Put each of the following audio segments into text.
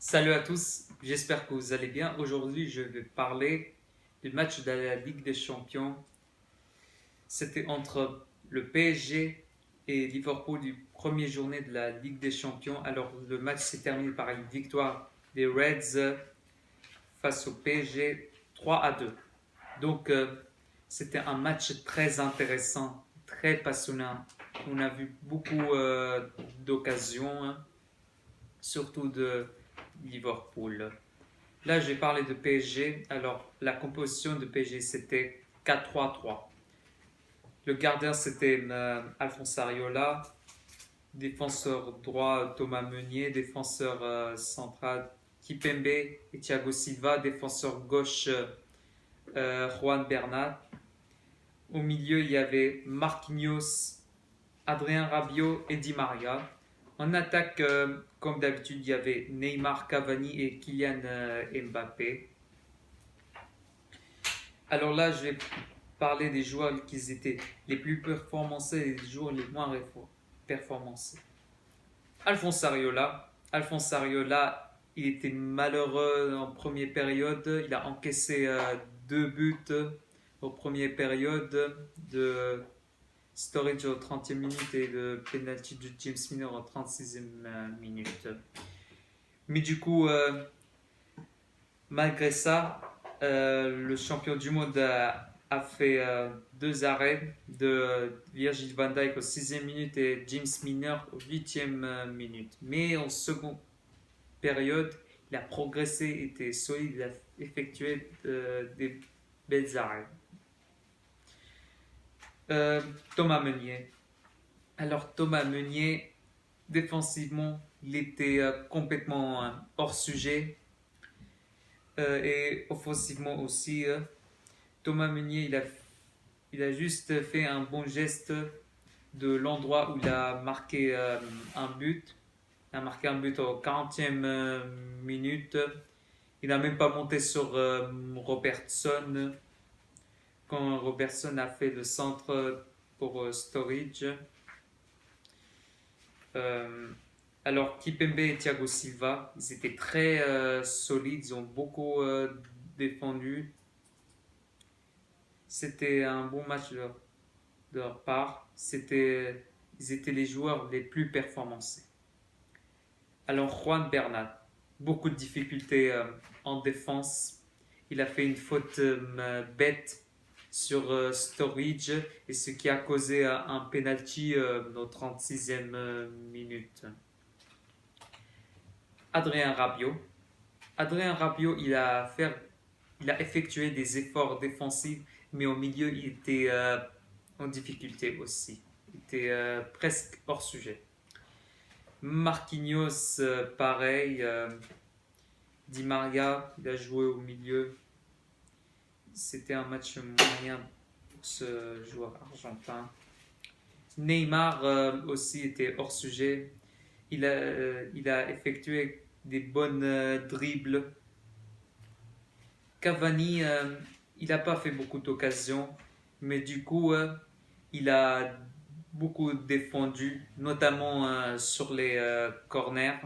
Salut à tous, j'espère que vous allez bien. Aujourd'hui, je vais parler du match de la Ligue des Champions. C'était entre le PSG et Liverpool du premier journée de la Ligue des Champions. Alors, le match s'est terminé par une victoire des Reds face au PSG 3 à 2. Donc, c'était un match très intéressant, très passionnant. On a vu beaucoup d'occasions, hein, surtout de Liverpool. Là, je vais parler de PSG. Alors, la composition de PSG, c'était 4-3-3. Le gardien, c'était Alphonse Areola. Défenseur droit, Thomas Meunier. Défenseur central, Kipembe et Thiago Silva. Défenseur gauche, Juan Bernat. Au milieu, il y avait Marquinhos, Adrien Rabiot et Di Maria. En attaque, comme d'habitude, il y avait Neymar, Cavani et Kylian Mbappé. Alors là, je vais parler des joueurs qui étaient les plus performancés et les joueurs les moins performancés. Alphonse Areola, il était malheureux en première période. Il a encaissé deux buts en première période de Sturridge au 30e minute et de penalty de James Milner au 36e minute. Mais du coup, malgré ça, le champion du monde a fait deux arrêts de Virgil van Dijk au 6e minute et James Milner au 8e minute. Mais en seconde période, il a progressé, était solide, il a effectué des belles arrêts. Thomas Meunier. Alors Thomas Meunier, défensivement, il était complètement hors sujet et offensivement aussi. Thomas Meunier, il a juste fait un bon geste de l'endroit où il a marqué un but. Il a marqué un but au 40e minute. Il n'a même pas monté sur Robertson quand Robertson a fait le centre pour Sturridge. Euh, alors, Kipembe et Thiago Silva, ils étaient très solides, ils ont beaucoup défendu. C'était un bon match de leur part. Ils étaient les joueurs les plus performants. Alors, Juan Bernat, beaucoup de difficultés en défense. Il a fait une faute bête sur Sturridge et ce qui a causé un penalty au 36e minute. Adrien Rabiot. Adrien Rabiot, il a effectué des efforts défensifs, mais au milieu, il était en difficulté aussi. Il était presque hors sujet. Marquinhos, pareil. Di Maria, il a joué au milieu. C'était un match moyen pour ce joueur argentin. Neymar aussi était hors sujet. Il a effectué des bonnes dribbles. Cavani, il n'a pas fait beaucoup d'occasions, mais du coup, il a beaucoup défendu, notamment sur les corners.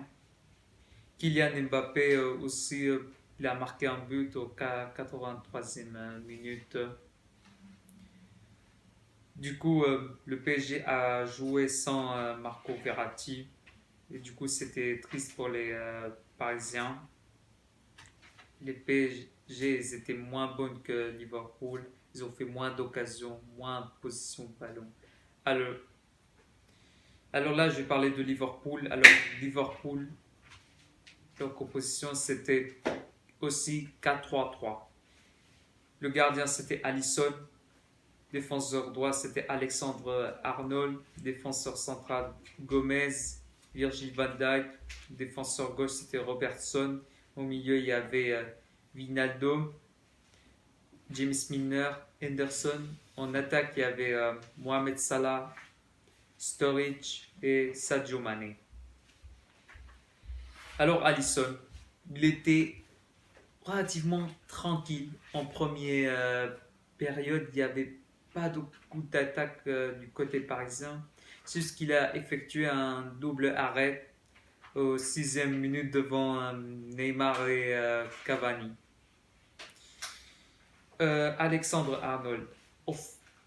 Kylian Mbappé aussi, il a marqué un but au 83e minute. Du coup, le PSG a joué sans Marco Verratti. Et du coup, c'était triste pour les Parisiens. Les PSG ils étaient moins bons que Liverpool. Ils ont fait moins d'occasions, moins de position de ballon. Alors, alors là, je vais parler de Liverpool. Alors, Liverpool, leur composition, c'était aussi 4-3-3. Le gardien, c'était Alisson. Défenseur droit, c'était Alexandre Arnold. Défenseur central, Gomez. Virgil van Dijk. Défenseur gauche, c'était Robertson. Au milieu, il y avait Wijnaldum, James Milner, Henderson. En attaque, il y avait Mohamed Salah, Sturridge et Sadio Mane. Alors Alisson, il était relativement tranquille en première période. Il n'y avait pas beaucoup d'attaque du côté parisien. C'est juste qu'il a effectué un double arrêt au 6e minute devant Neymar et Cavani. Alexandre Arnold,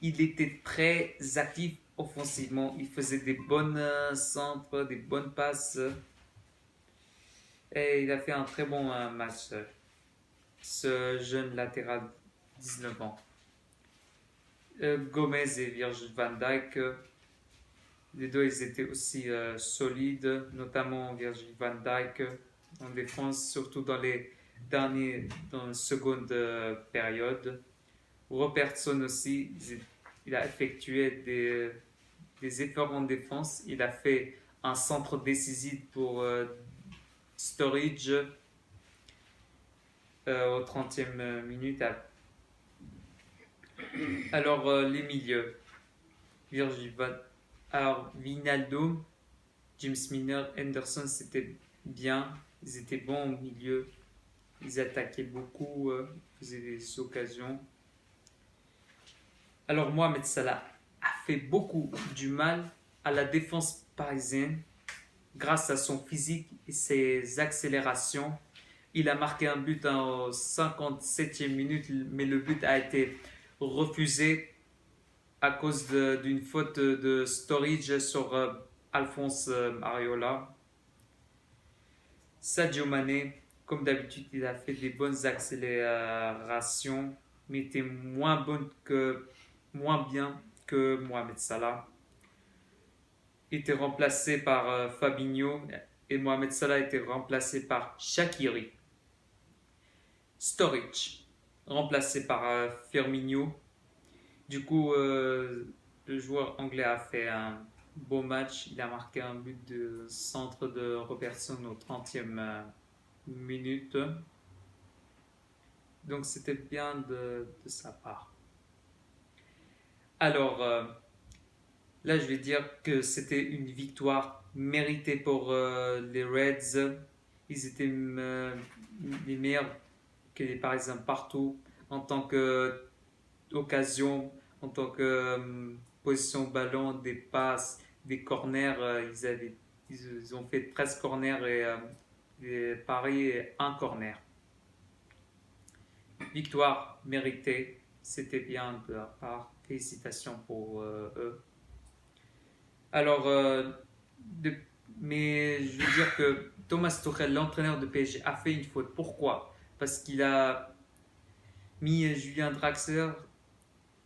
il était très actif offensivement. Il faisait des bonnes centres, des bonnes passes. Et il a fait un très bon match, ce jeune latéral 19 ans. Gomez et Virgil van Dijk, les deux ils étaient aussi solides, notamment Virgil van Dijk en défense, surtout dans la seconde période. Robertson aussi, il a effectué des efforts en défense. Il a fait un centre décisif pour Sturridge au 30e minute. Alors, les milieux. Alors, Wijnaldum, James Milner, Henderson, c'était bien. Ils étaient bons au milieu. Ils attaquaient beaucoup, faisaient des occasions. Alors, Mohamed Salah a fait beaucoup du mal à la défense parisienne grâce à son physique et ses accélérations. Il a marqué un but en 57e minute, mais le but a été refusé à cause d'une faute de Sturridge sur Alphonse Areola. Sadio Mané, comme d'habitude, il a fait des bonnes accélérations, mais était moins bien que Mohamed Salah. Il était remplacé par Fabinho et Mohamed Salah a été remplacé par Shaqiri. Sturridge, remplacé par Firmino. Du coup, le joueur anglais a fait un beau match. Il a marqué un but de centre de Robertson au 30e minute. Donc, c'était bien de sa part. Alors, là, je vais dire que c'était une victoire méritée pour les Reds. Ils étaient les meilleurs que les Parisiens partout en tant qu'occasion, en tant que position au ballon, des passes, des corners. Ils ont fait 13 corners et Paris un corner. Victoire méritée, c'était bien de leur part. Félicitations pour eux. Alors, mais je veux dire que Thomas Tuchel, l'entraîneur de PSG, a fait une faute. Pourquoi? Parce qu'il a mis Julien Draxler,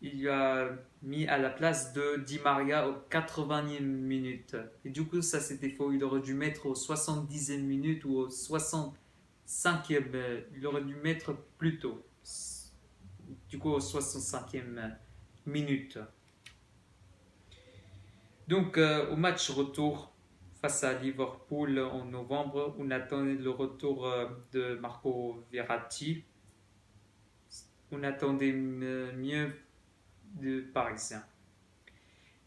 il lui a mis à la place de Di Maria au 80e minute. Et du coup, ça c'était faux. Il aurait dû mettre au 70e minute ou au 65e. Il aurait dû mettre plus tôt. Du coup, au 65e minute. Donc, au match retour face à Liverpool en novembre, on attendait le retour de Marco Verratti. On attendait mieux de Parisiens.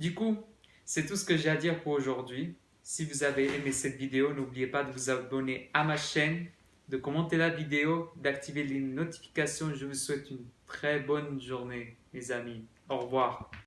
Du coup, c'est tout ce que j'ai à dire pour aujourd'hui. Si vous avez aimé cette vidéo, n'oubliez pas de vous abonner à ma chaîne, de commenter la vidéo, d'activer les notifications. Je vous souhaite une très bonne journée, les amis. Au revoir.